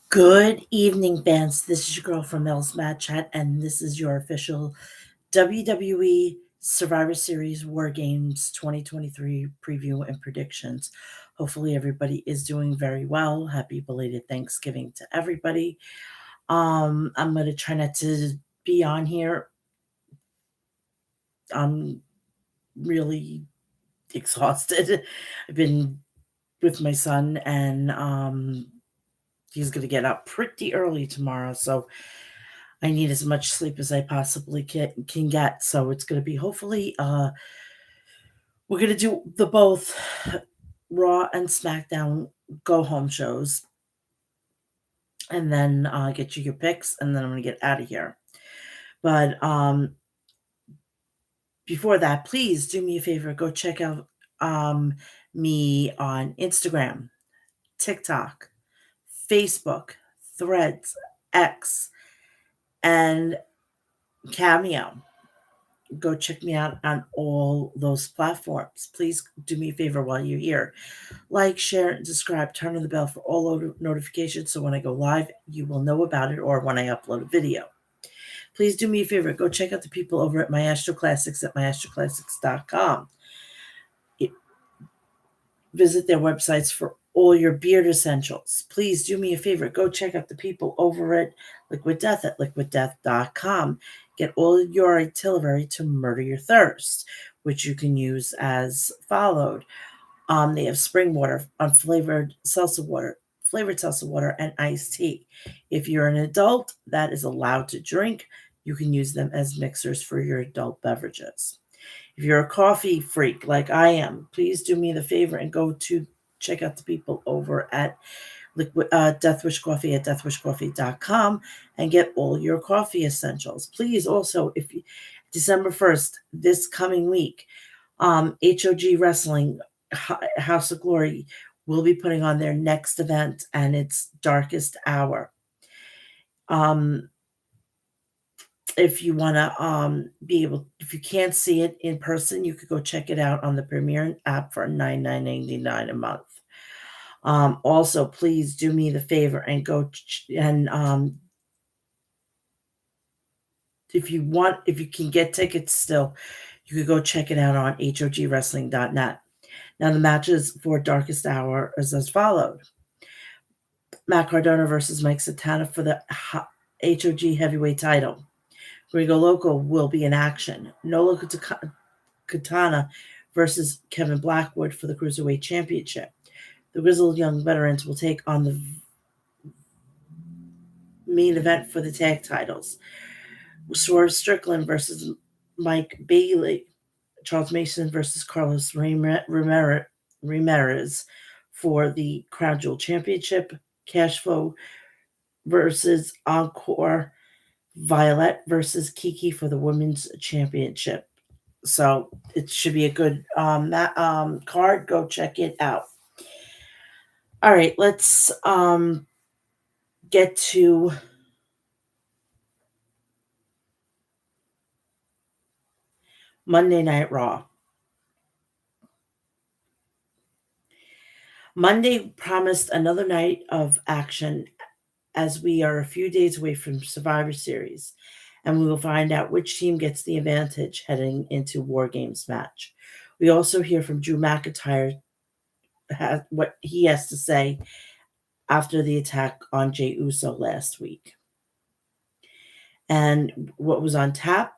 Good evening, fans. This is your girl from Mel's Mad Chat, and this is your official WWE Survivor Series Wargames 2023 preview and predictions. Hopefully, everybody is doing very well. Happy belated Thanksgiving to everybody. I'm gonna try not to be on here. I'm really exhausted. I've been with my son, and he's gonna get up pretty early tomorrow, so I need as much sleep as I possibly can get. So it's going to be hopefully we're going to do the both Raw and SmackDown go home shows, and then get you your picks, and then I'm going to get out of here. But before that, please do me a favor, go check out me on Instagram, TikTok, Facebook, Threads, X, and Cameo. Go check me out on all those platforms. Please do me a favor while you're here. Like, share, and subscribe. Turn on the bell for all notifications so when I go live, you will know about it or when I upload a video. Please do me a favor. Go check out the people over at Maestro Classics at maestroclassics.com. Visit their websites for all your beard essentials. Please do me a favor. Go check out the people over at Liquid Death at liquiddeath.com. Get all your artillery to murder your thirst, which you can use as followed. They have spring water, unflavored salsa water, flavored salsa water, and iced tea. If you're an adult that is allowed to drink, you can use them as mixers for your adult beverages. If you're a coffee freak like I am, please do me the favor and go to check out the people over at Death Wish Coffee at deathwishcoffee.com and get all your coffee essentials. Please also, if you, December 1st, this coming week, HOG Wrestling House of Glory will be putting on their next event, and it's Darkest Hour. If you want to be able, if you can't see it in person, you could go check it out on the Premiere app for $9.99 a month. Also, please do me the favor and go and if you can get tickets still, you could go check it out on hogwrestling.net. Now, the matches for Darkest Hour is as followed: Matt Cardona versus Mike Santana for the HOG heavyweight title. Gringo Loco will be in action. Nolo Katana versus Kevin Blackwood for the Cruiserweight Championship. The Grizzled Young Veterans will take on the main event for the tag titles. Swerve Strickland versus Mike Bailey. Charles Mason versus Carlos Ramirez for the Crown Jewel Championship. Cash Flow versus Encore. Violet versus Kiki for the Women's Championship. So it should be a good card. Go check it out. All right, let's get to Monday Night Raw. Monday promised another night of action as we are a few days away from Survivor Series, and we will find out which team gets the advantage heading into War Games match. We also hear from Drew McIntyre what he has to say after the attack on Jey Uso last week. And what was on tap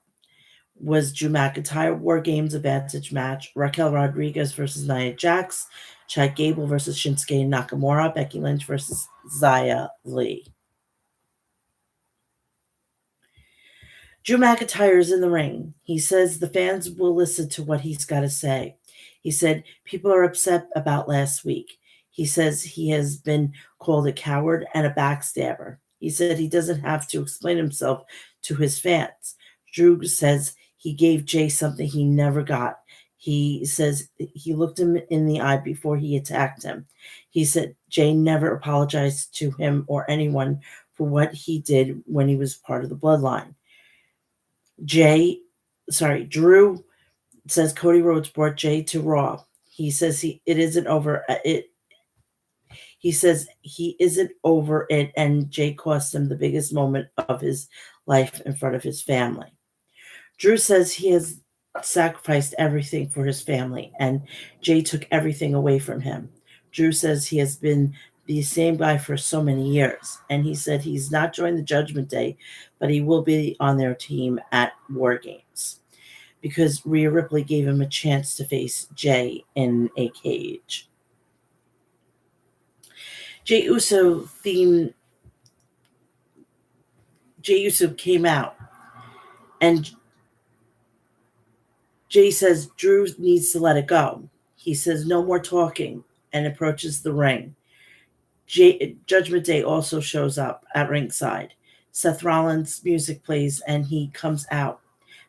was Drew McIntyre War Games advantage match, Raquel Rodriguez versus Nia Jax, Chad Gable versus Shinsuke Nakamura, Becky Lynch versus Xia Li. Drew McIntyre is in the ring. He says the fans will listen to what he's got to say. He said people are upset about last week. He says he has been called a coward and a backstabber. He said he doesn't have to explain himself to his fans. Drew says he gave Jay something he never got. He says he looked him in the eye before he attacked him. He said Jay never apologized to him or anyone for what he did when he was part of the bloodline. Drew says Cody Rhodes brought Jay to Raw. He says it isn't over. He says he isn't over it, and Jay cost him the biggest moment of his life in front of his family. Drew says he has sacrificed everything for his family, and Jay took everything away from him. Drew says he has been the same guy for so many years, and he said he's not joined the Judgment Day, but he will be on their team at Wargames because Rhea Ripley gave him a chance to face Jay in a cage. Jey Uso came out, and Jay says Drew needs to let it go. He says no more talking and approaches the ring. Judgment Day also shows up at ringside. Seth Rollins' music plays and he comes out.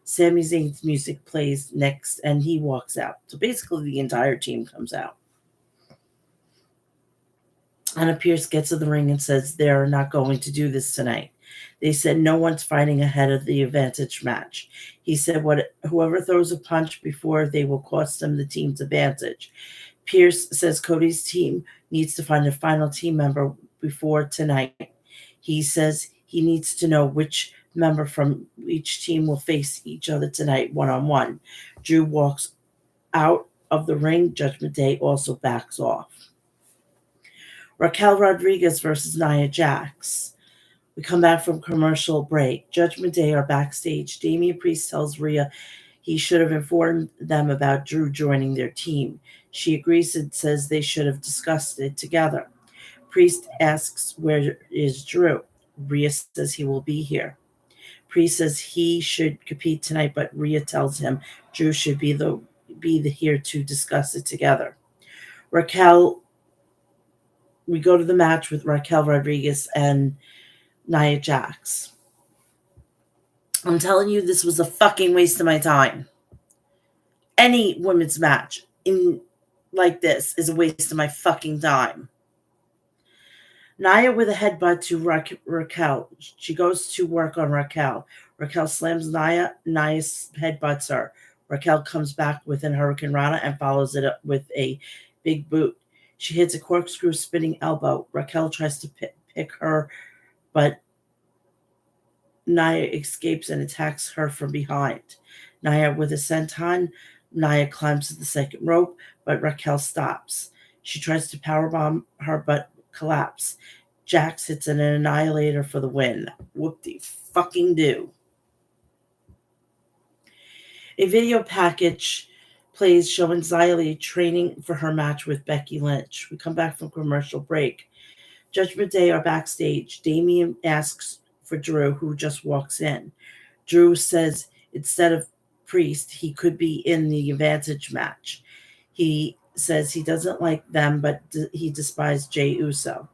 Sami Zayn's music plays next and he walks out. So basically the entire team comes out. Anna Pierce gets to the ring and says they're not going to do this tonight. They said no one's fighting ahead of the advantage match. He said whoever throws a punch before they will cost them the team's advantage. Pierce says Cody's team needs to find a final team member before tonight. He says he needs to know which member from each team will face each other tonight one-on-one. Drew walks out of the ring. Judgment Day also backs off. Raquel Rodriguez versus Nia Jax. We come back from commercial break. Judgment Day are backstage. Damian Priest tells Rhea he should have informed them about Drew joining their team. She agrees and says they should have discussed it together. Priest asks where is Drew. Rhea says he will be here. Priest says he should compete tonight, but Rhea tells him Drew should be here to discuss it together. We go to the match with Raquel Rodriguez and Nia Jax. I'm telling you, this was a fucking waste of my time. Any women's match like this is a waste of my fucking time. Nia with a headbutt to Raquel. She goes to work on Raquel. Raquel slams Nia. Nia headbutts her. Raquel comes back with an Hurricane Rana and follows it up with a big boot. She hits a corkscrew spinning elbow. Raquel tries to pick her, but Nia escapes and attacks her from behind. Nia with a senton. Nia climbs to the second rope, but Raquel stops. She tries to powerbomb her, but collapses. Jax hits an annihilator for the win. Whoop-de-fucking-do. A video package plays showing Xia Li training for her match with Becky Lynch. We come back from commercial break. Judgment Day are backstage. Damian asks for Drew, who just walks in. Drew says instead of Priest, he could be in the advantage match. He says he doesn't like them, but he despises Jey Uso.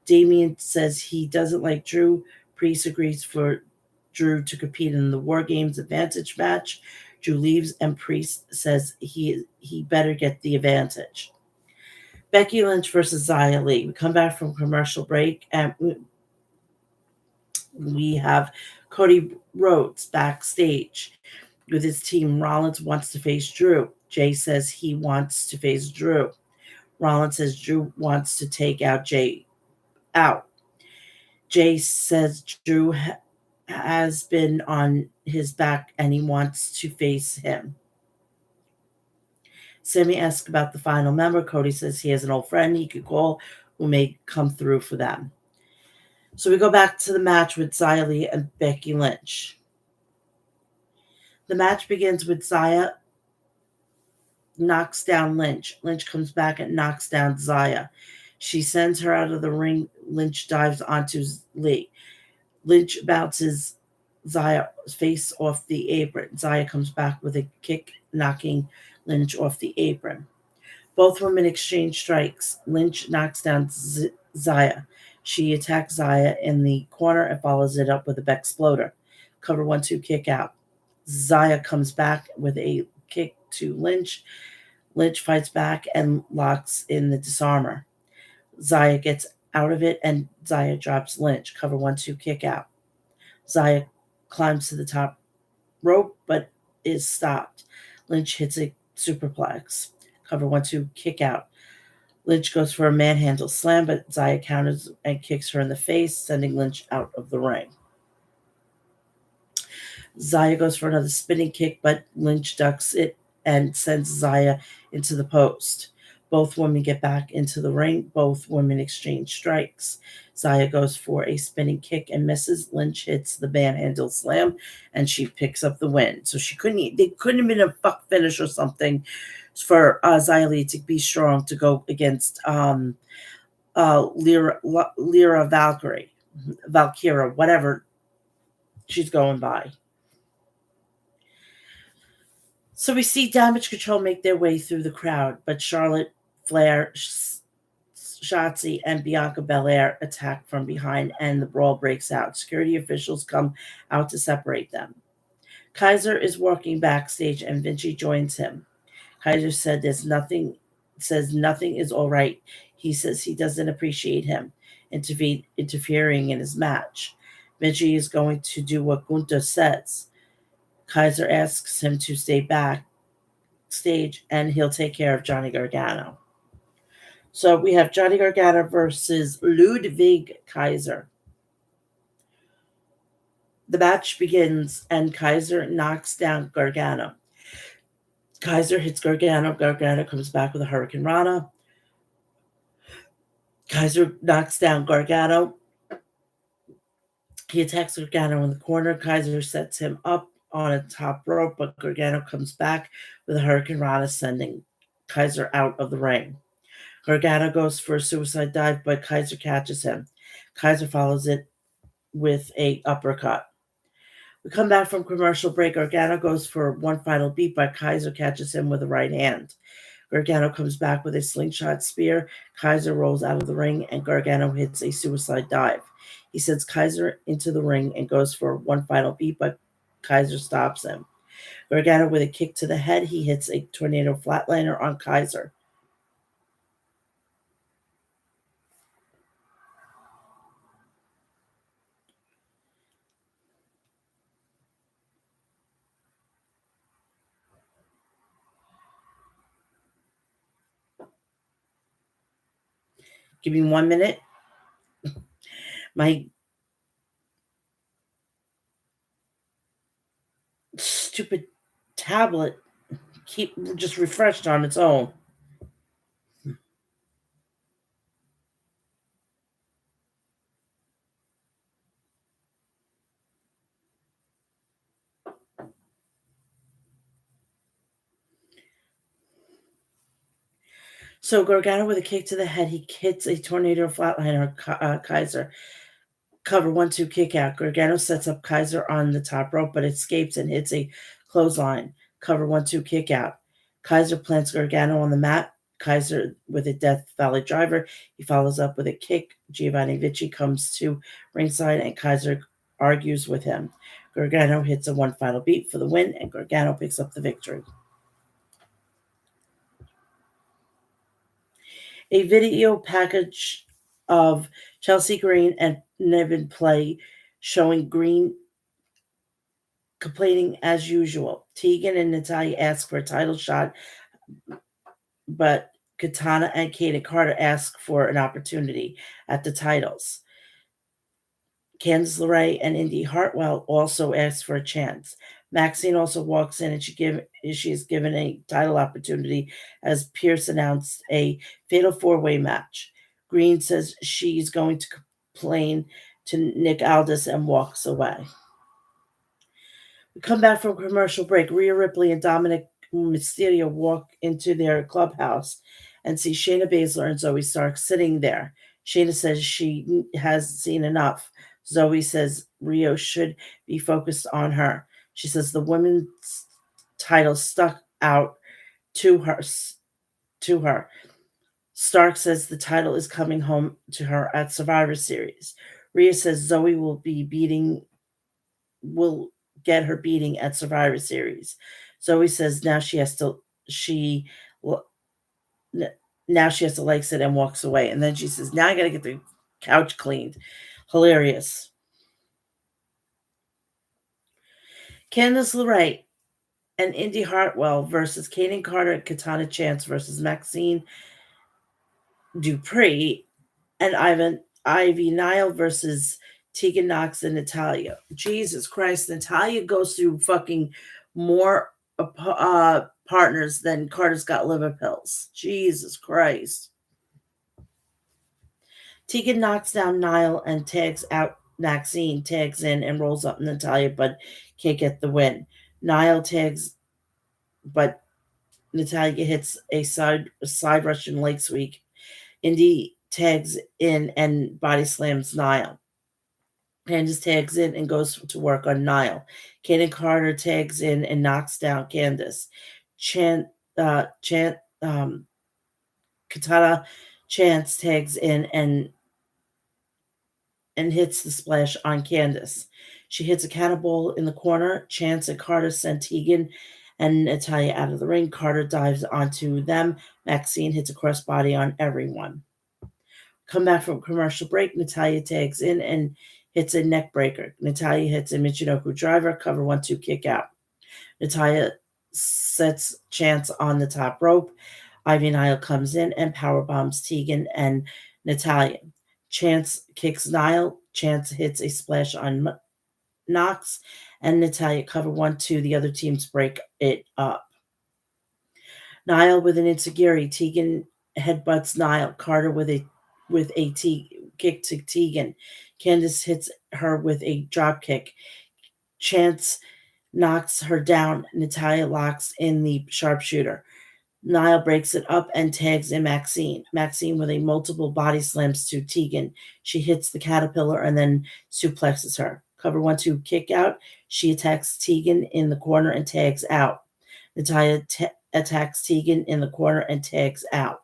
Damian says he doesn't like Drew. Priest agrees for Drew to compete in the Wargames advantage match. Drew leaves, and Priest says he better get the advantage. Becky Lynch versus Xia Li. We come back from commercial break, and we have Cody Rhodes backstage with his team. Rollins wants to face Drew. Jay says he wants to face Drew. Rollins says Drew wants to take out Jay out. Jay says Drew has been on his back and he wants to face him. Sammy asks about the final member. Cody says he has an old friend he could call who may come through for them. So we go back to the match with Xia Li and Becky Lynch. The match begins with Xia knocks down Lynch. Lynch comes back and knocks down Xia. She sends her out of the ring. Lynch dives onto Lee. Lynch bounces Xia's face off the apron. Xia comes back with a kick, knocking Lynch off the apron. Both women exchange strikes. Lynch knocks down Xia. She attacks Xia in the corner and follows it up with a Bexploder. Cover 1-2 kick out. Xia comes back with a kick to Lynch. Lynch fights back and locks in the disarmer. Xia gets out of it and Xia drops Lynch. Cover 1-2 kick out. Xia climbs to the top rope but is stopped. Lynch hits a superplex. Cover 1-2 kick out. Lynch goes for a manhandle slam, but Zaya counters and kicks her in the face, sending Lynch out of the ring. Zaya goes for another spinning kick, but Lynch ducks it and sends Zaya into the post. Both women get back into the ring. Both women exchange strikes. Zaya goes for a spinning kick and misses. Lynch hits the manhandle slam, and she picks up the win. So she couldn't. They couldn't have been a fuck finish or something for Zaya Lee to be strong to go against Lyra Valkyria, whatever she's going by. So we see Damage Control make their way through the crowd, but Charlotte Flair, Shotzi, and Bianca Belair attack from behind, and the brawl breaks out. Security officials come out to separate them. Kaiser is walking backstage, and Vinci joins him. Kaiser says nothing is all right. He says he doesn't appreciate him interfering in his match. Vinci is going to do what Gunther says. Kaiser asks him to stay backstage and he'll take care of Johnny Gargano. So we have Johnny Gargano versus Ludwig Kaiser. The match begins and Kaiser knocks down Gargano. Kaiser hits Gargano. Gargano comes back with a Hurricane Rana. Kaiser knocks down Gargano. He attacks Gargano in the corner. Kaiser sets him up on a top rope, but Gargano comes back with a Hurricane Rana, sending Kaiser out of the ring. Gargano goes for a suicide dive, but Kaiser catches him. Kaiser follows it with a uppercut. We come back from commercial break. Gargano goes for one final beat, but Kaiser catches him with a right hand. Gargano comes back with a slingshot spear. Kaiser rolls out of the ring, and Gargano hits a suicide dive. He sends Kaiser into the ring and goes for one final beat, but Kaiser stops him. Gargano with a kick to the head. He hits a tornado flatliner on Kaiser. Give me 1 minute. My stupid tablet keep just refreshed on its own. So Gargano with a kick to the head, he hits a tornado flatliner Kaiser. Cover 1-2 kick out. Gargano sets up Kaiser on the top rope, but escapes and hits a clothesline. Cover 1-2 kick out. Kaiser plants Gargano on the mat. Kaiser with a Death Valley driver. He follows up with a kick. Giovanni Vinci comes to ringside, and Kaiser argues with him. Gargano hits a one final beat for the win, and Gargano picks up the victory. A video package of Chelsea Green and Niven play showing Green complaining as usual. Tegan and Natalia ask for a title shot, but Katana and Kaden Carter ask for an opportunity at the titles. Candice LeRae and Indy Hartwell also ask for a chance. Maxine also walks in and she is given a title opportunity as Pierce announced a fatal four-way match. Green says she's going to complain to Nick Aldis and walks away. We come back from commercial break. Rhea Ripley and Dominic Mysterio walk into their clubhouse and see Shayna Baszler and Zoe Stark sitting there. Shayna says she has seen enough. Zoe says Rio should be focused on her. She says the women's title stuck out to her. Stark says the title is coming home to her at Survivor Series. Rhea says Zoe will get her beating at Survivor Series. Zoe says now she has to likes it and walks away. And then she says, now I got to get the couch cleaned. Hilarious. Candice LeRae and Indy Hartwell versus Kaden Carter and Katana Chance versus Maxine Dupree, and Ivy Nile versus Tegan Knox and Natalia. Jesus Christ, Natalia goes through fucking more partners than Carter's got liver pills. Jesus Christ. Tegan knocks down Nile and tags out Maxine, tags in and rolls up Natalia, but can't get the win. Nile tags, but Natalia hits a side Russian leg sweep. Indy tags in and body slams Nile. Candace tags in and goes to work on Nile. Kaden Carter tags in and knocks down Candace. Chant, Katana Chance tags in and hits the splash on Candace. She hits a cannonball in the corner. Chance and Carter send Tegan and Natalia out of the ring. Carter dives onto them. Maxine hits a crossbody on everyone. Come back from commercial break. Natalia tags in and hits a neck breaker. Natalia hits a Michinoku driver. Cover 1-2 kick out. Natalia sets Chance on the top rope. Ivy Nile comes in and power bombs Tegan and Natalia. Chance kicks Nile. Chance hits a splash on Knox, and Natalia cover 1-2. The other teams break it up. Nile with an insecurity. Tegan headbutts Nile. Carter with a kick to Tegan. Candace hits her with a drop kick. Chance knocks her down. Natalia locks in the sharpshooter. Nile breaks it up and tags in Maxine. Maxine with a multiple body slams to Tegan. She hits the caterpillar and then suplexes her. Cover 1-2 kick out. She attacks Tegan in the corner and tags out. Natalia attacks Tegan in the corner and tags out.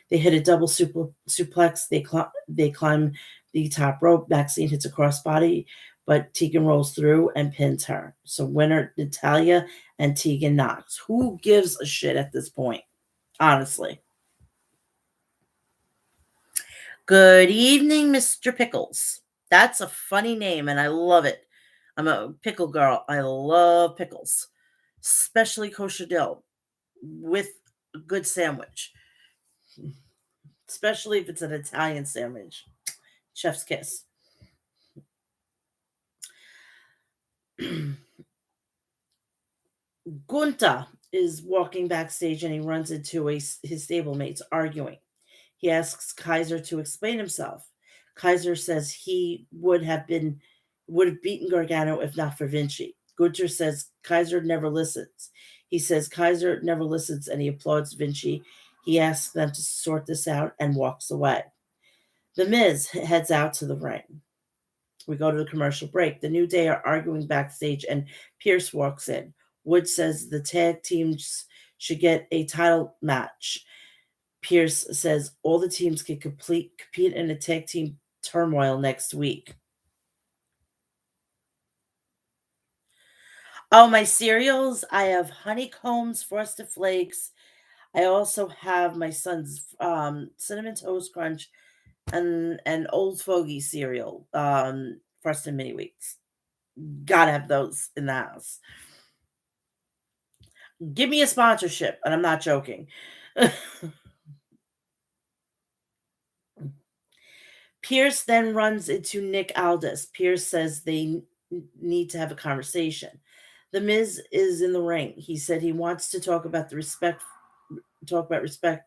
They hit a double suplex. They climb the top rope. Maxine hits a crossbody, but Tegan rolls through and pins her. So winner, Natalia and Tegan Knox. Who gives a shit at this point? Honestly. Good evening, Mr. Pickles. That's a funny name, and I love it. I'm a pickle girl. I love pickles, especially kosher dill with a good sandwich, especially if it's an Italian sandwich. Chef's kiss. Gunta is walking backstage and he runs into his stablemates arguing. He asks Kaiser to explain himself. Kaiser says he would have beaten Gargano if not for Vinci. Gunter says Kaiser never listens. He says Kaiser never listens and he applauds Vinci. He asks them to sort this out and walks away. The Miz heads out to the ring. We go to the commercial break. The New Day are arguing backstage and Pierce walks in. Wood says the tag teams should get a title match. Pierce says all the teams can compete in a tag team turmoil next week. Oh, my cereals. I have honeycombs, frosted flakes. I also have my son's cinnamon toast crunch and old fogey cereal, frosted mini wheats. Gotta have those in the house. Give me a sponsorship, and I'm not joking. Pierce then runs into Nick Aldis. Pierce says they need to have a conversation. The Miz is in the ring. He said he wants to talk about respect,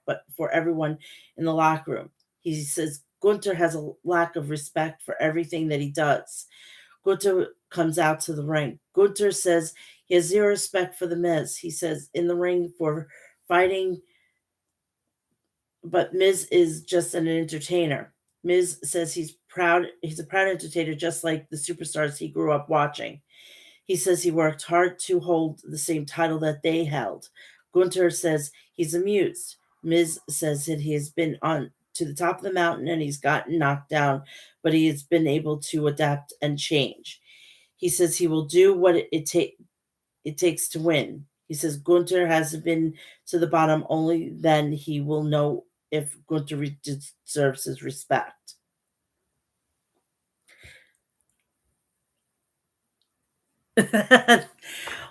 but for everyone in the locker room. He says Gunter has a lack of respect for everything that he does. Gunter comes out to the ring. Gunter says he has zero respect for the Miz. He says in the ring for fighting, but Miz is just an entertainer. Miz says he's a proud entertainer just like the superstars he grew up watching. He says he worked hard to hold the same title that they held. Gunter says he's amused. Miz says that he has been on to the top of the mountain and he's gotten knocked down, but he has been able to adapt and change. He says he will do what it takes to win. He says Gunter has been to the bottom, only then he will know if Gunter deserves his respect.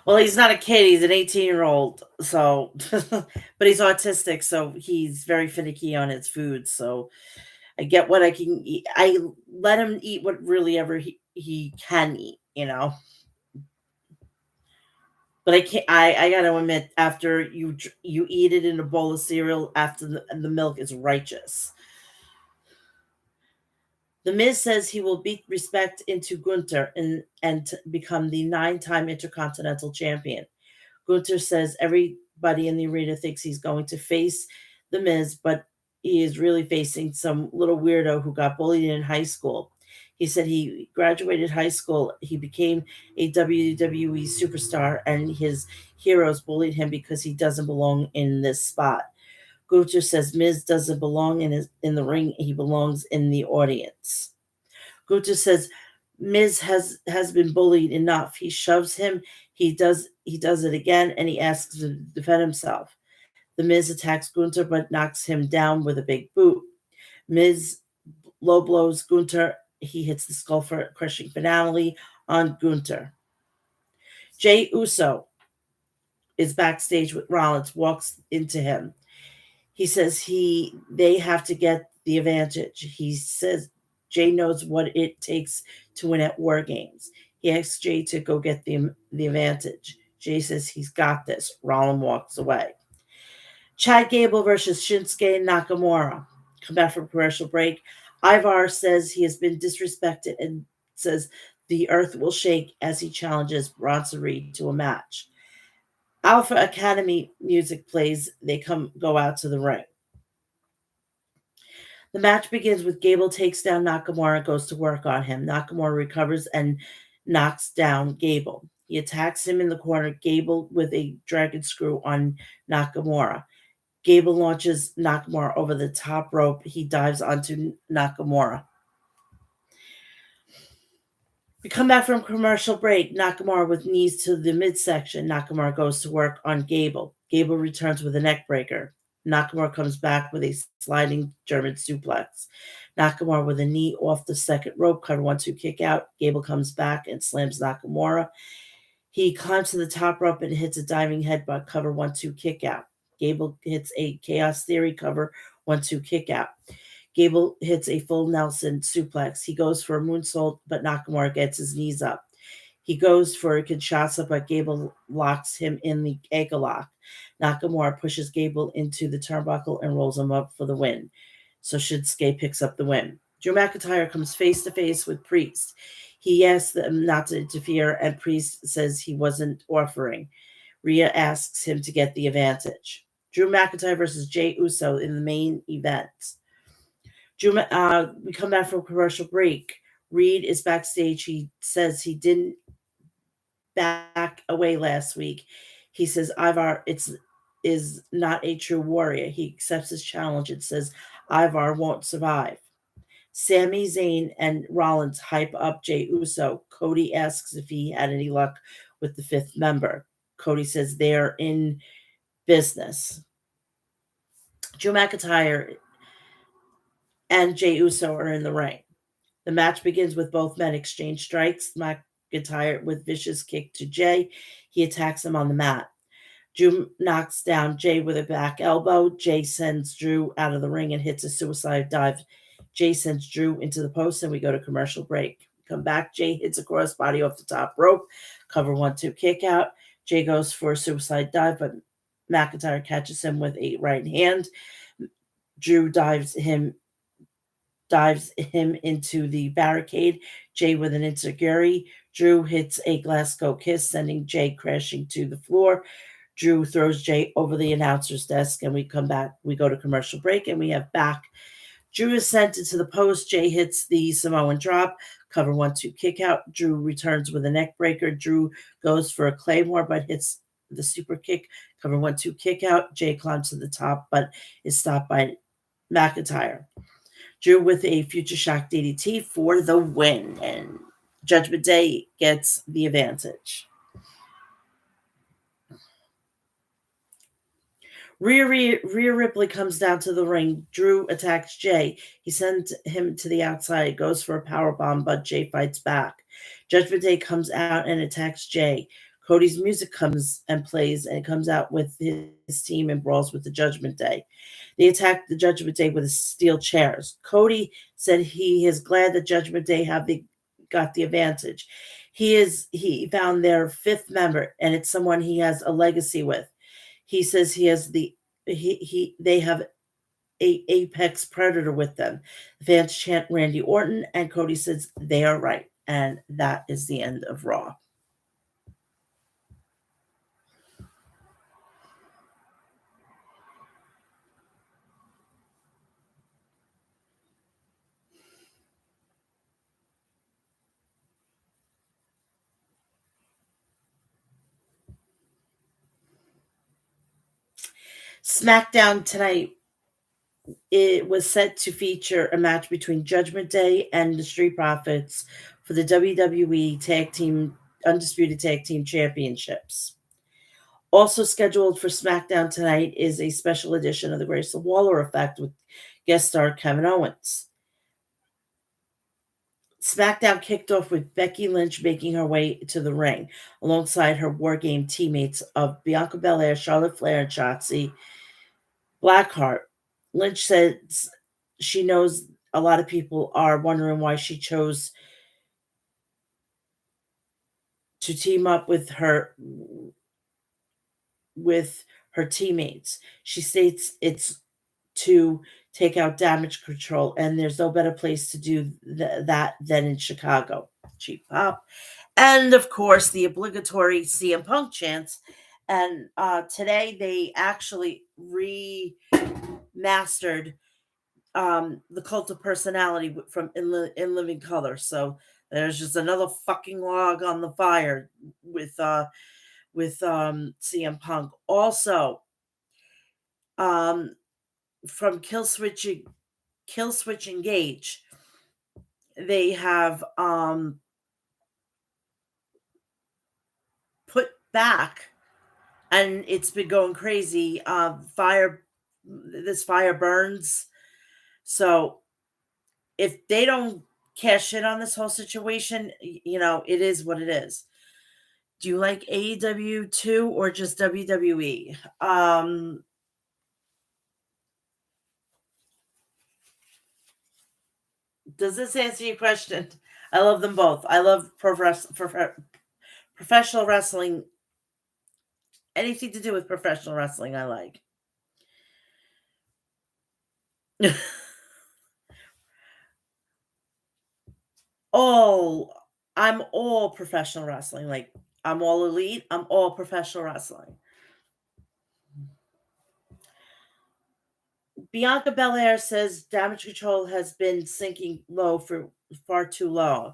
Well, he's not a kid, he's an 18-year-old, so but he's autistic, so he's very finicky on his food, so I get what I can eat. I let him eat what really ever he can eat, you know? But I can't. I gotta admit, after you eat it in a bowl of cereal, after the milk is righteous. The Miz says he will beat respect into Gunther and become the 9-time Intercontinental Champion. Gunther says everybody in the arena thinks he's going to face The Miz, but he is really facing some little weirdo who got bullied in high school. He said he graduated high school, he became a WWE superstar, and his heroes bullied him because he doesn't belong in this spot. Gunther says Miz doesn't belong in the ring, he belongs in the audience. Gunther says Miz has been bullied enough. He shoves him. He does it again, and he asks to defend himself. The Miz attacks Gunther, but knocks him down with a big boot. Miz low blows Gunther. He hits the skull for crushing finale on Gunther. Jey Uso is backstage with Rollins. Walks into him. He says they have to get the advantage. He says Jay knows what it takes to win at Wargames. He asks Jay to go get the advantage. Jay says he's got this. Rollins walks away. Chad Gable versus Shinsuke Nakamura. Come back from commercial break. Ivar says he has been disrespected and says the earth will shake as he challenges Bronson Reed to a match. Alpha Academy music plays. They go out to the ring. The match begins with Gable takes down Nakamura, goes to work on him. Nakamura recovers and knocks down Gable. He attacks him in the corner, Gable with a dragon screw on Nakamura. Gable launches Nakamura over the top rope. He dives onto Nakamura. We come back from commercial break. Nakamura with knees to the midsection. Nakamura goes to work on Gable. Gable returns with a neck breaker. Nakamura comes back with a sliding German suplex. Nakamura with a knee off the second rope, cover 1-2 kick out. Gable comes back and slams Nakamura. He climbs to the top rope and hits a diving headbutt, cover 1-2 kick out. Gable hits a Chaos Theory cover 1-2 kick out. Gable hits a full Nelson suplex. He goes for a moonsault, but Nakamura gets his knees up. He goes for a Kinshasa, but Gable locks him in the ankle lock. Nakamura pushes Gable into the turnbuckle and rolls him up for the win. So Shinsuke picks up the win. Drew McIntyre comes face to face with Priest. He asks them not to interfere, and Priest says he wasn't offering. Rhea asks him to get the advantage. Drew McIntyre versus Jey Uso in the main event. We come back from commercial break. Reed is backstage. He says he didn't back away last week. He says Ivar is not a true warrior. He accepts his challenge and says Ivar won't survive. Sami Zayn and Rollins hype up Jey Uso. Cody asks if he had any luck with the fifth member. Cody says they're in business. Drew McIntyre and Jey Uso are in the ring. The match begins with both men exchange strikes. McIntyre with vicious kick to Jey. He attacks him on the mat. Drew knocks down Jey with a back elbow. Jey sends Drew out of the ring and hits a suicide dive. Jey sends Drew into the post, and we go to commercial break. Come back. Jey hits a crossbody off the top rope. Cover 1-2 kick out. Jey goes for a suicide dive, but McIntyre catches him with a right hand. Drew dives him into the barricade. Jey with an enziguri. Drew hits a Glasgow kiss, sending Jey crashing to the floor. Drew throws Jey over the announcer's desk, and we come back. We go to commercial break, and we have back. Drew is sent into the post. Jey hits the Samoan drop. Cover 1-2 kick out. Drew returns with a neck breaker. Drew goes for a claymore, but hits the super kick. Cover 1-2 kick out. Jey climbs to the top, but is stopped by McIntyre. Drew with a future shock DDT for the win, and Judgment Day gets the advantage. Rhea Ripley comes down to the ring. Drew attacks Jey. He sends him to the outside, goes for a powerbomb, but Jey fights back. Judgment Day comes out and attacks Jey. Cody's music comes and plays and comes out with his team and brawls with the Judgment Day. They attack the Judgment Day with steel chairs. Cody said he is glad that Judgment Day got the advantage. He found their fifth member, and it's someone he has a legacy with. He says he has they have a apex predator with them. The fans chant Randy Orton, and Cody says they are right. And that is the end of Raw. SmackDown tonight, it was set to feature a match between Judgment Day and the Street Profits for the WWE Undisputed Tag Team Championships. Also scheduled for SmackDown tonight is a special edition of the Grayson Waller Effect with guest star Kevin Owens. SmackDown kicked off with Becky Lynch making her way to the ring alongside her Wargame teammates of Bianca Belair, Charlotte Flair, and Shotzi Blackheart. Lynch says she knows a lot of people are wondering why she chose to team up with her teammates. She states it's to take out Damage Control, and there's no better place to do that than in Chicago. Cheap pop. And of course, the obligatory CM Punk chants. And today they actually remastered the Cult of Personality from In Living Color. So there's just another fucking log on the fire with CM Punk. Also, from Killswitch Engage, they have put back, and it's been going crazy. This fire burns. So if they don't cash in on this whole situation, it is what it is. Do you like AEW too, or just WWE? Does this answer your question? I love them both. I love professional wrestling. Anything to do with professional wrestling, I like. I'm all professional wrestling. Like, I'm all elite. I'm all professional wrestling. Bianca Belair says Damage Control has been sinking low for far too long.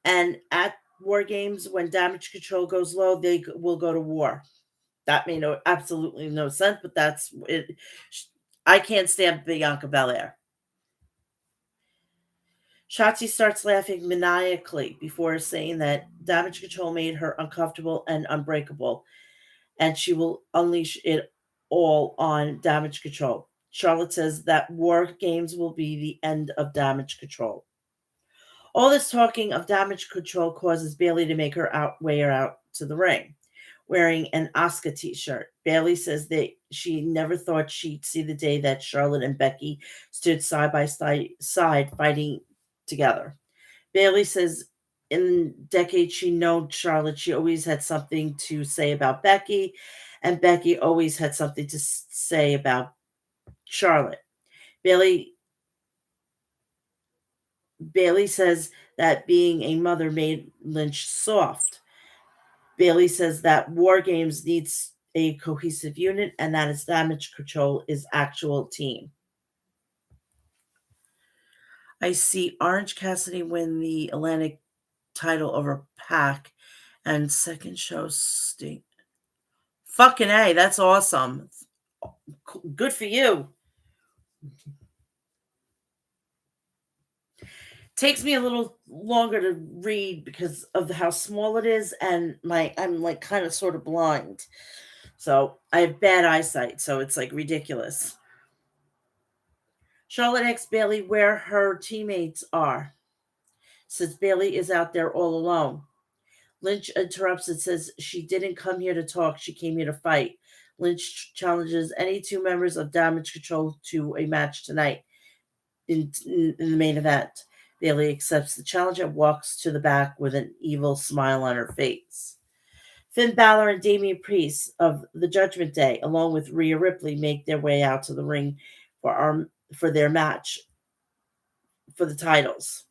And at War Games, when Damage Control goes low, they will go to war. That made absolutely no sense, but that's it. I can't stand Bianca Belair. Shotzi starts laughing maniacally before saying that Damage Control made her uncomfortable and unbreakable, and she will unleash it all on Damage Control. Charlotte says that War Games will be the end of Damage Control. All this talking of Damage Control causes Bayley to make her way out to the ring, wearing an Asuka t-shirt. Bayley says that she never thought she'd see the day that Charlotte and Becky stood side by side fighting together. Bayley says in decades she known Charlotte, she always had something to say about Becky, and Becky always had something to say about Charlotte. Bayley says that being a mother made Lynch soft. Bayley says that War Games needs a cohesive unit, and that is Damage Control is actual team. I see Orange Cassidy win the Atlantic title over PAC, and second show Sting. Fucking A, that's awesome. Good for you. Takes me a little longer to read because of how small it is, and I'm like kind of sort of blind. So I have bad eyesight, so it's like ridiculous. Charlotte asks Bayley where her teammates are, since Bayley is out there all alone. Lynch interrupts and says she didn't come here to talk, she came here to fight. Lynch challenges any two members of Damage Control to a match tonight in the main event. Bailey accepts the challenge and walks to the back with an evil smile on her face. Finn Balor and Damian Priest of the Judgment Day, along with Rhea Ripley, make their way out to the ring for their match for the titles.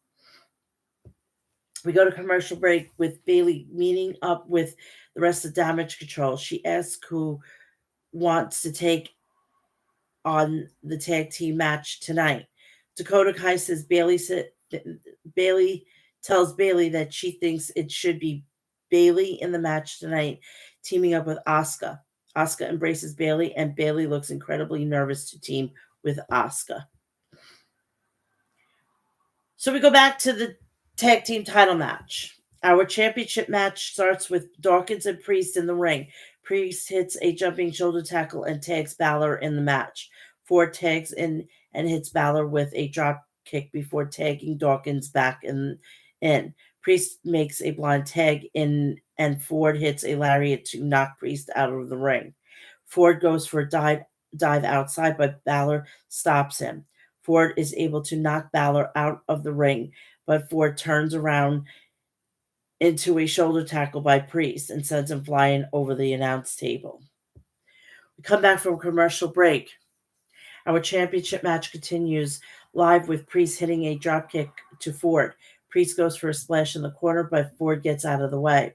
We go to commercial break with Bailey meeting up with the rest of Damage Control. She asks who wants to take on the tag team match tonight. Dakota Kai says Bailey tells Bailey that she thinks it should be Bailey in the match tonight, teaming up with Asuka. Asuka embraces Bailey, and Bailey looks incredibly nervous to team with Asuka. So we go back to the tag team title match. Our championship match starts with Dawkins and Priest in the ring. Priest hits a jumping shoulder tackle and tags Balor in the match. Ford tags in and hits Balor with a drop kick before tagging Dawkins back in. Priest makes a blind tag in, and Ford hits a lariat to knock Priest out of the ring. Ford goes for a dive outside, but Balor stops him. Ford is able to knock Balor out of the ring, but Ford turns around into a shoulder tackle by Priest and sends him flying over the announce table. We come back from commercial break. Our championship match continues live with Priest hitting a dropkick to Ford. Priest goes for a splash in the corner, but Ford gets out of the way.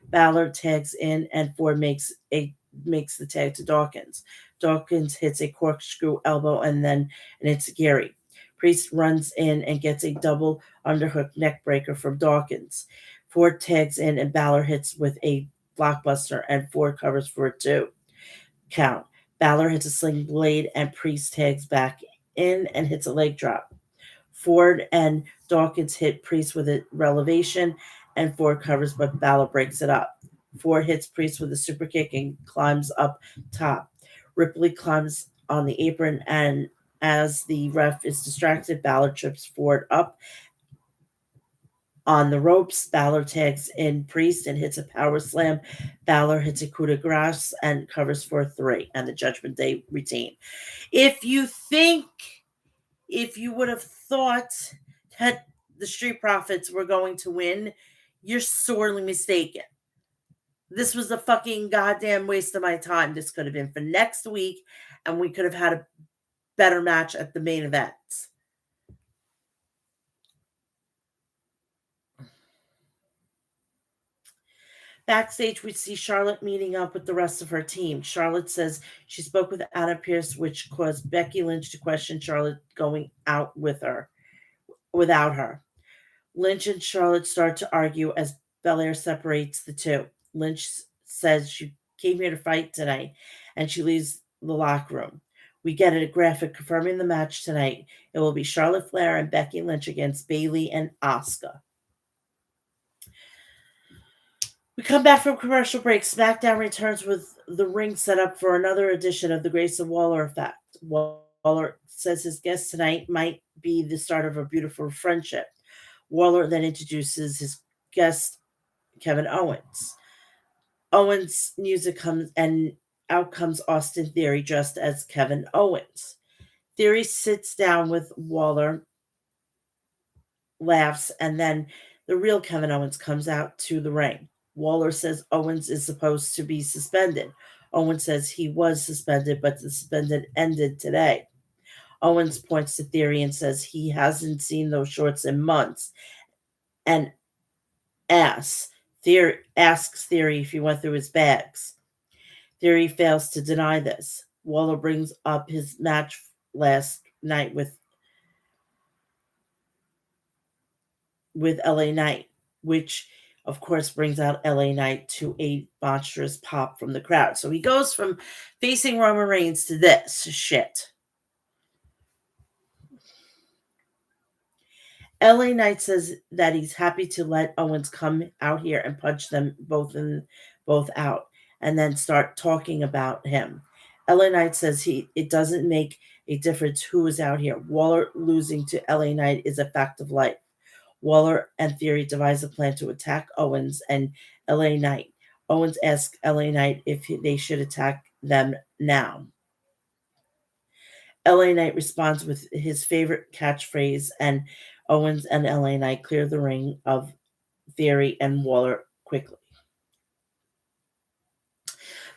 Balor tags in, and Ford makes the tag to Dawkins. Dawkins hits a corkscrew elbow and it's Gary. Priest runs in and gets a double underhook neck breaker from Dawkins. Ford tags in and Balor hits with a blockbuster, and Ford covers for a 2 count. Balor hits a sling blade, and Priest tags back in and hits a leg drop. Ford and Dawkins hit Priest with a relevation, and Ford covers, but Balor breaks it up. Ford hits Priest with a super kick and climbs up top. Ripley climbs on the apron, and as the ref is distracted, Balor trips Ford up on the ropes. Balor tags in Priest and hits a power slam. Balor hits a coup de grace and covers for a 3, and the Judgment Day retain. If you would have thought that the Street Profits were going to win, you're sorely mistaken. This was a fucking goddamn waste of my time. This could have been for next week, and we could have had a better match at the main event. Backstage, we see Charlotte meeting up with the rest of her team. Charlotte says she spoke with Adam Pearce, which caused Becky Lynch to question Charlotte going out without her. Lynch and Charlotte start to argue as Belair separates the two. Lynch says she came here to fight tonight, and she leaves the locker room. We get a graphic confirming the match tonight. It will be Charlotte Flair and Becky Lynch against Bayley and Asuka. We come back from commercial break. SmackDown returns with the ring set up for another edition of the Grayson Waller effect. Waller says his guest tonight might be the start of a beautiful friendship. Waller then introduces his guest, Kevin Owens. Owens' music comes, and out comes Austin Theory dressed as Kevin Owens. Theory sits down with Waller, laughs, and then the real Kevin Owens comes out to the ring. Waller says Owens is supposed to be suspended. Owens says he was suspended, but the suspended ended today. Owens points to Theory and says he hasn't seen those shorts in months, and asks Theory if he went through his bags. Theory fails to deny this. Waller brings up his match last night with LA Knight, which of course brings out LA Knight to a monstrous pop from the crowd. So he goes from facing Roman Reigns to this shit. LA Knight says that he's happy to let Owens come out here and punch them both out and then start talking about him. LA Knight says it doesn't make a difference who is out here. Waller losing to LA Knight is a fact of life. Waller and Theory devise a plan to attack Owens and LA Knight. Owens asks LA Knight if they should attack them now. LA Knight responds with his favorite catchphrase, and Owens and LA Knight clear the ring of Theory and Waller quickly.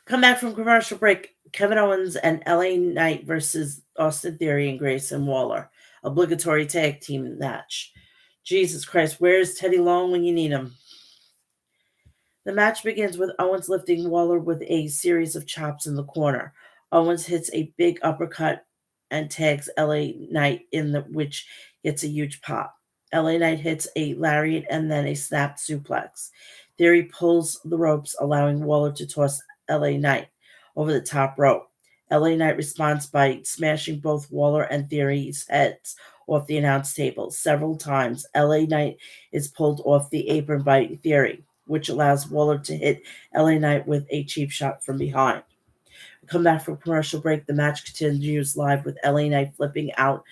Come back from commercial break. Kevin Owens and LA Knight versus Austin Theory and Grayson Waller. Obligatory tag team match. Jesus Christ, where's Teddy Long when you need him? The match begins with Owens lifting Waller with a series of chops in the corner. Owens hits a big uppercut and tags LA Knight which gets a huge pop. LA Knight hits a lariat and then a snap suplex. Theory pulls the ropes, allowing Waller to toss LA Knight over the top rope. LA Knight responds by smashing both Waller and Theory's heads off the announce table several times. LA Knight is pulled off the apron by Theory, which allows Waller to hit LA Knight with a cheap shot from behind. We come back from commercial break. The match continues live with LA Knight flipping out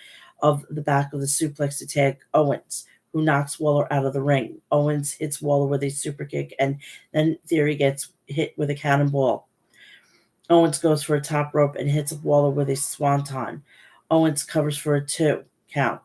of the back of the suplex to tag Owens, who knocks Waller out of the ring. Owens hits Waller with a super kick, and then Theory gets hit with a cannonball. Owens goes for a top rope and hits Waller with a swanton. Owens covers for a 2 count.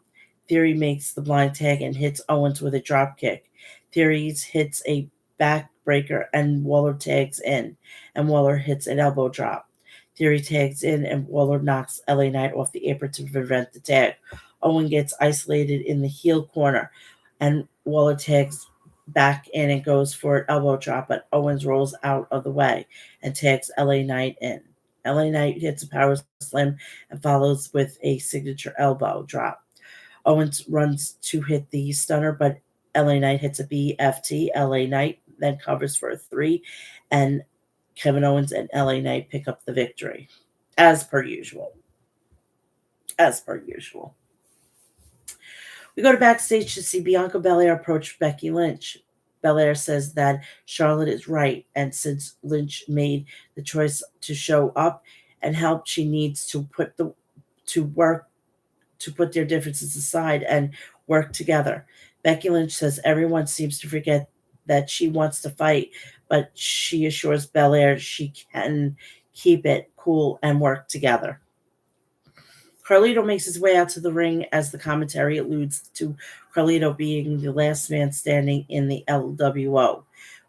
Theory makes the blind tag and hits Owens with a drop kick. Theory hits a backbreaker and Waller tags in, and Waller hits an elbow drop. Theory tags in and Waller knocks LA Knight off the apron to prevent the tag. Owen gets isolated in the heel corner, and Waller tags back in and goes for an elbow drop, but Owens rolls out of the way and tags LA Knight in. LA Knight hits a power slam and follows with a signature elbow drop. Owens runs to hit the stunner, but LA Knight hits a BFT. LA Knight then covers for a 3, and Kevin Owens and LA Knight pick up the victory, as per usual. As per usual. We go to backstage to see Bianca Belair approach Becky Lynch. Belair says that Charlotte is right, and since Lynch made the choice to show up and help, she needs to put their differences aside and work together. Becky Lynch says everyone seems to forget that she wants to fight, but she assures Belair she can keep it cool and work together. Carlito makes his way out to the ring as the commentary alludes to Carlito being the last man standing in the LWO.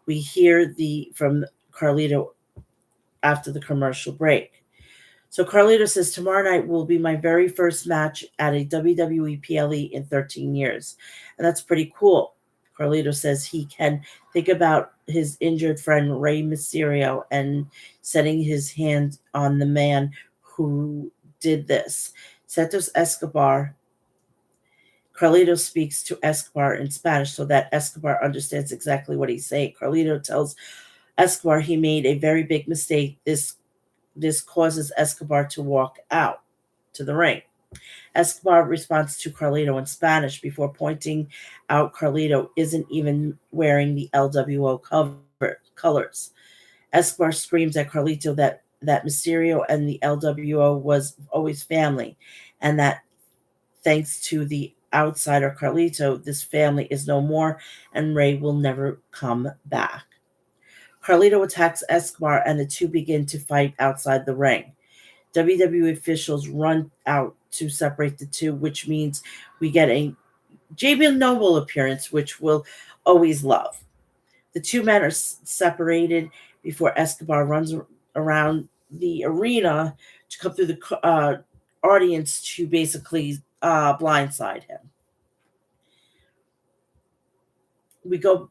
We hear from Carlito after the commercial break. So Carlito says, tomorrow night will be my very first match at a WWE PLE in 13 years. And that's pretty cool. Carlito says he can think about his injured friend Rey Mysterio and setting his hand on the man who did this. Santos Escobar. Carlito speaks to Escobar in Spanish so that Escobar understands exactly what he's saying. Carlito tells Escobar he made a very big mistake. This causes Escobar to walk out to the ring. Escobar responds to Carlito in Spanish before pointing out Carlito isn't even wearing the LWO colors. Escobar screams at Carlito that Mysterio and the LWO was always family, and that thanks to the outsider Carlito, this family is no more, and Rey will never come back. Carlito attacks Escobar, and the two begin to fight outside the ring. WWE officials run out to separate the two, which means we get a JB Noble appearance, which we'll always love. The two men are separated before Escobar runs around the arena to come through the audience to basically blindside him. We go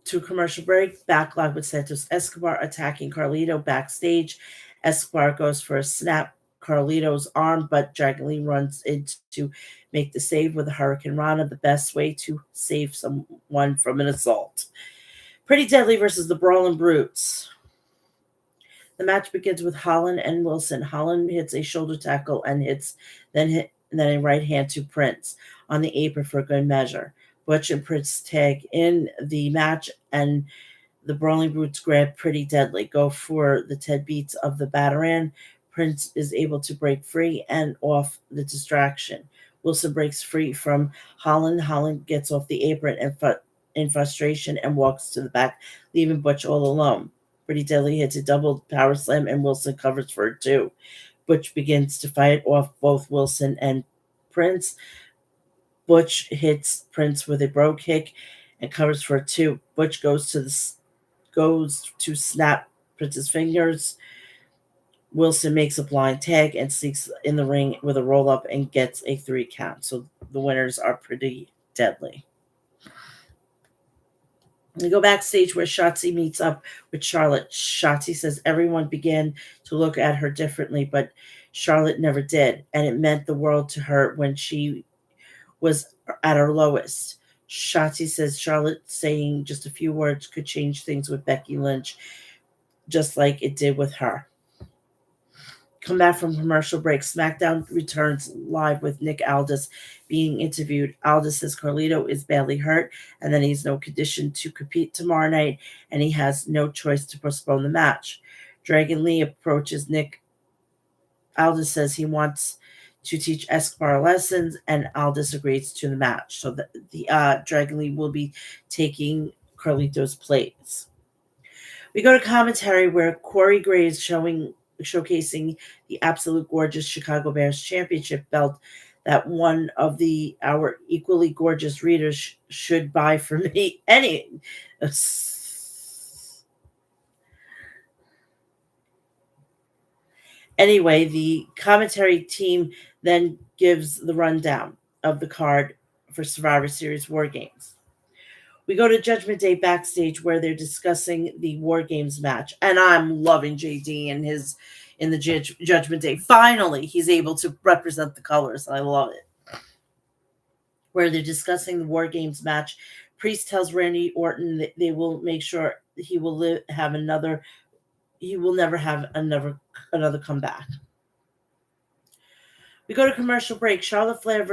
to a commercial break. Backlog with Santos Escobar attacking Carlito backstage. Escobar goes for a snap Carlito's arm, but Dragon Lee runs in to make the save with a Hurricane Rana, the best way to save someone from an assault. Pretty Deadly versus the Brawling Brutes. The match begins with Holland and Wilson. Holland hits a shoulder tackle and then a right hand to Prince on the apron for a good measure. Butch and Prince tag in the match, and the Brawling Brutes grab Pretty Deadly, go for the Ted Beats of the Bataran. Prince is able to break free and off the distraction. Wilson breaks free from Holland. Holland gets off the apron in frustration and walks to the back, leaving Butch all alone. Pretty Deadly hits a double power slam and Wilson covers for it too. Butch begins to fight off both Wilson and Prince. Butch hits Prince with a bro kick and covers for it too. Butch goes to snap Prince's fingers. Wilson makes a blind tag and sneaks in the ring with a roll up and gets a 3 count. So the winners are Pretty Deadly. We go backstage where Shotzi meets up with Charlotte. Shotzi says everyone began to look at her differently, but Charlotte never did, and it meant the world to her when she was at her lowest. Shotzi says Charlotte saying just a few words could change things with Becky Lynch, just like it did with her. Come back from commercial break. SmackDown returns live with Nick Aldis being interviewed. Aldis says Carlito is badly hurt and then he's no condition to compete tomorrow night and he has no choice to postpone the match. Dragon Lee approaches Nick. Aldis says he wants to teach Escobar lessons and Aldis agrees to the match. So the Dragon Lee will be taking Carlito's place. We go to commentary where Corey Graves showcasing the absolute gorgeous Chicago Bears championship belt that one of our equally gorgeous readers should buy for me. Anyway, the commentary team then gives the rundown of the card for Survivor Series Wargames. We go to Judgment Day backstage where they're discussing the War Games match. And I'm loving JD and in the Judgment Day. Finally, he's able to represent the colors. I love it. Where they're discussing the War Games match. Priest tells Randy Orton that they will make sure he will never have another comeback. We go to commercial break. Charlotte Flair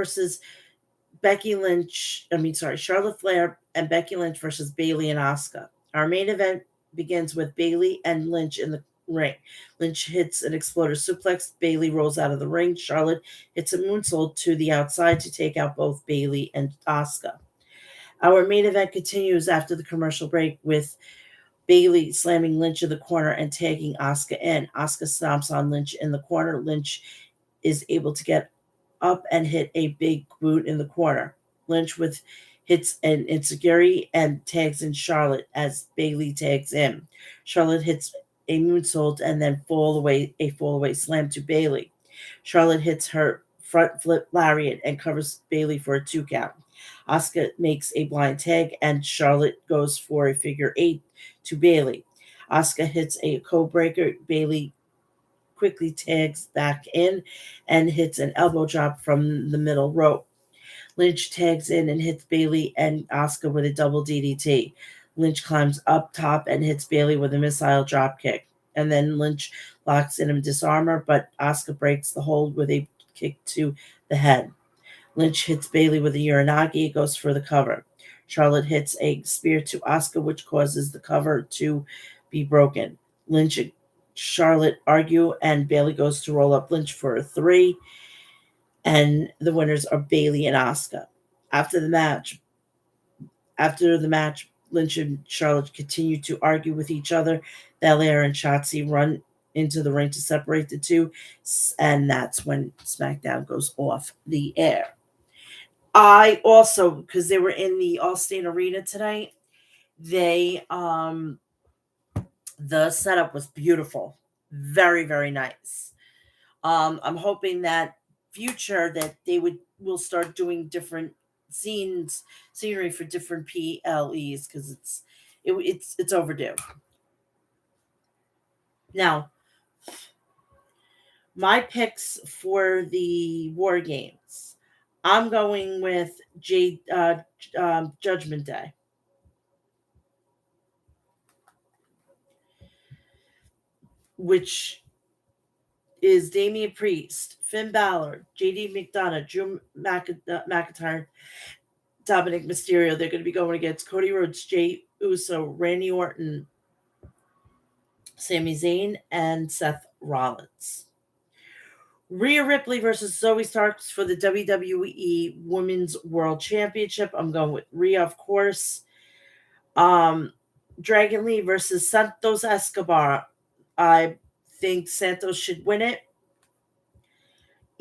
and Becky Lynch versus Bayley and Asuka. Our main event begins with Bayley and Lynch in the ring. Lynch hits an exploder suplex. Bayley rolls out of the ring. Charlotte hits a moonsault to the outside to take out both Bayley and Asuka. Our main event continues after the commercial break with Bayley slamming Lynch in the corner and tagging Asuka in. Asuka stomps on Lynch in the corner. Lynch is able to get up and hit a big boot in the corner. Lynch hits an insecurity and tags in Charlotte as Bayley tags in. Charlotte hits a moonsault and then fall away slam to Bayley. Charlotte hits her front flip lariat and covers Bayley for a 2 count. Asuka makes a blind tag and Charlotte goes for a figure 8 to Bayley. Asuka hits a code breaker. Bayley quickly tags back in and hits an elbow drop from the middle rope. Lynch tags in and hits Bayley and Asuka with a double DDT. Lynch climbs up top and hits Bayley with a missile drop kick. And then Lynch locks in a disarmer, but Asuka breaks the hold with a kick to the head. Lynch hits Bayley with a Uranagi, goes for the cover. Charlotte hits a spear to Asuka, which causes the cover to be broken. Lynch and Charlotte argue, and Bayley goes to roll up Lynch for a 3. And the winners are Bayley and Asuka. After the match, Lynch and Charlotte continue to argue with each other. Belair and Shotzi run into the ring to separate the two, and that's when SmackDown goes off the air. I also, because they were in the Allstate Arena tonight, the setup was beautiful, very, very nice. I'm hoping that future that they will start doing different scenery for different PLEs because it's overdue. Now, my picks for the War Games, I'm going with Judgment Day. Which is Damian Priest, Finn Balor, JD McDonough, Drew McIntyre, Dominic Mysterio. They're going to be going against Cody Rhodes, Jey Uso, Randy Orton, Sami Zayn, and Seth Rollins. Rhea Ripley versus Zoe Starks for the WWE Women's World Championship. I'm going with Rhea, of course. Dragon Lee versus Santos Escobar. I think Santos should win it.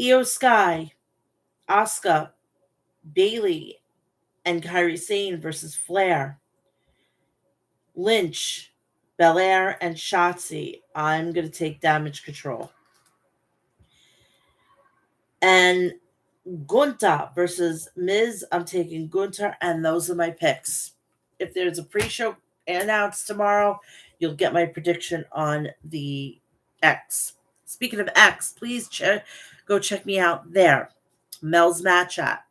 Io Sky, Asuka, Bailey, and Kairi Sane versus Flair. Lynch, Belair, and Shotzi. I'm going to take Damage Control. And Gunta versus Miz. I'm taking Gunter, and those are my picks. If there's a pre-show announced tomorrow, you'll get my prediction on the X. Speaking of X, please go check me out there. Mel's Match App.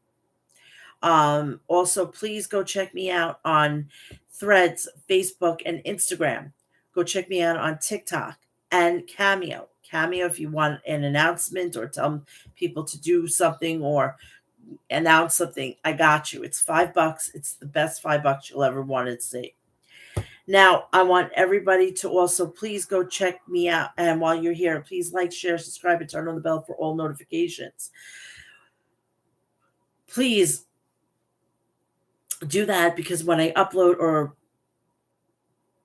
Also, please go check me out on Threads, Facebook, and Instagram. Go check me out on TikTok and Cameo. Cameo, if you want an announcement or tell people to do something or announce something, I got you. It's $5. It's the best $5 you'll ever want to see. Now, I want everybody to also please go check me out. And while you're here, please like, share, subscribe, and turn on the bell for all notifications. Please do that because when I upload or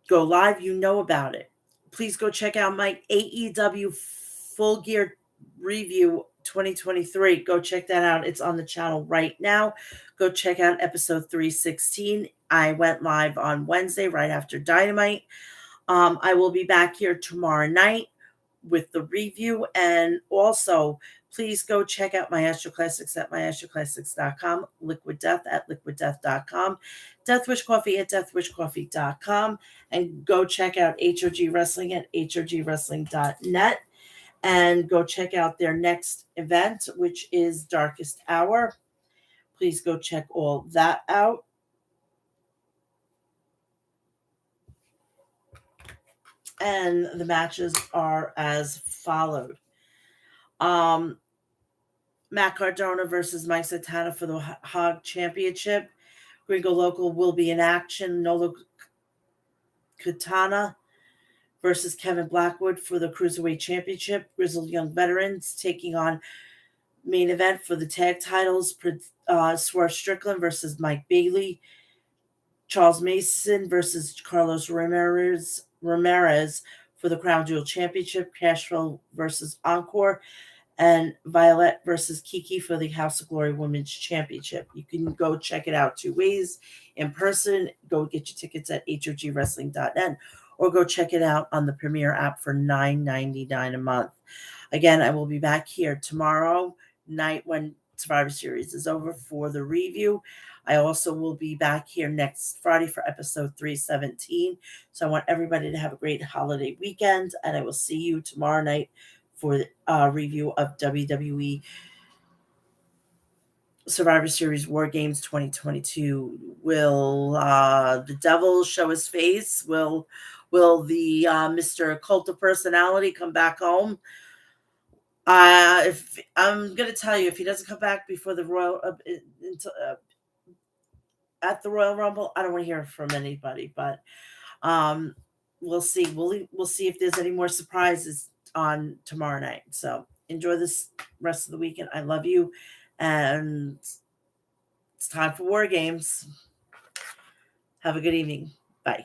go live, you know about it. Please go check out my AEW Full Gear Review 2023. Go check that out. It's on the channel right now. Go check out episode 316. I went live on Wednesday right after Dynamite. I will be back here tomorrow night with the review, and also please go check out my Astro Classics at myastroclassics.com, Liquid Death at liquiddeath.com, Deathwish Coffee at deathwishcoffee.com, and go check out HOG Wrestling at hogwrestling.net, and go check out their next event, which is Darkest Hour. Please go check all that out. And the matches are as followed. Matt Cardona versus Mike Santana for the Hog Championship. Gringo Local will be in action. Nolo Katana versus Kevin Blackwood for the Cruiserweight Championship. Grizzled Young Veterans taking on main event for the tag titles. Swerve Strickland versus Mike Bailey. Charles Mason versus Carlos Ramirez for the Crown Jewel Championship. Cashville versus Encore. And Violet versus Kiki for the House of Glory Women's Championship. You can go check it out 2 ways. In person, go get your tickets at hogwrestling.net or go check it out on the Premier app for $9.99 a month. Again, I will be back here tomorrow night when Survivor Series is over for the review. I also will be back here next Friday for episode 317. So I want everybody to have a great holiday weekend, and I will see you tomorrow night for a review of WWE Survivor Series Wargames 2022. Will the devil show his face? Will the Mr. Cult of Personality come back home? If I'm going to tell you, if he doesn't come back before the Royal at the Royal Rumble, I don't want to hear from anybody. But we'll see. We'll see if there's any more surprises on tomorrow night. So enjoy this rest of the weekend. I love you, and it's time for War Games. Have a good evening. Bye.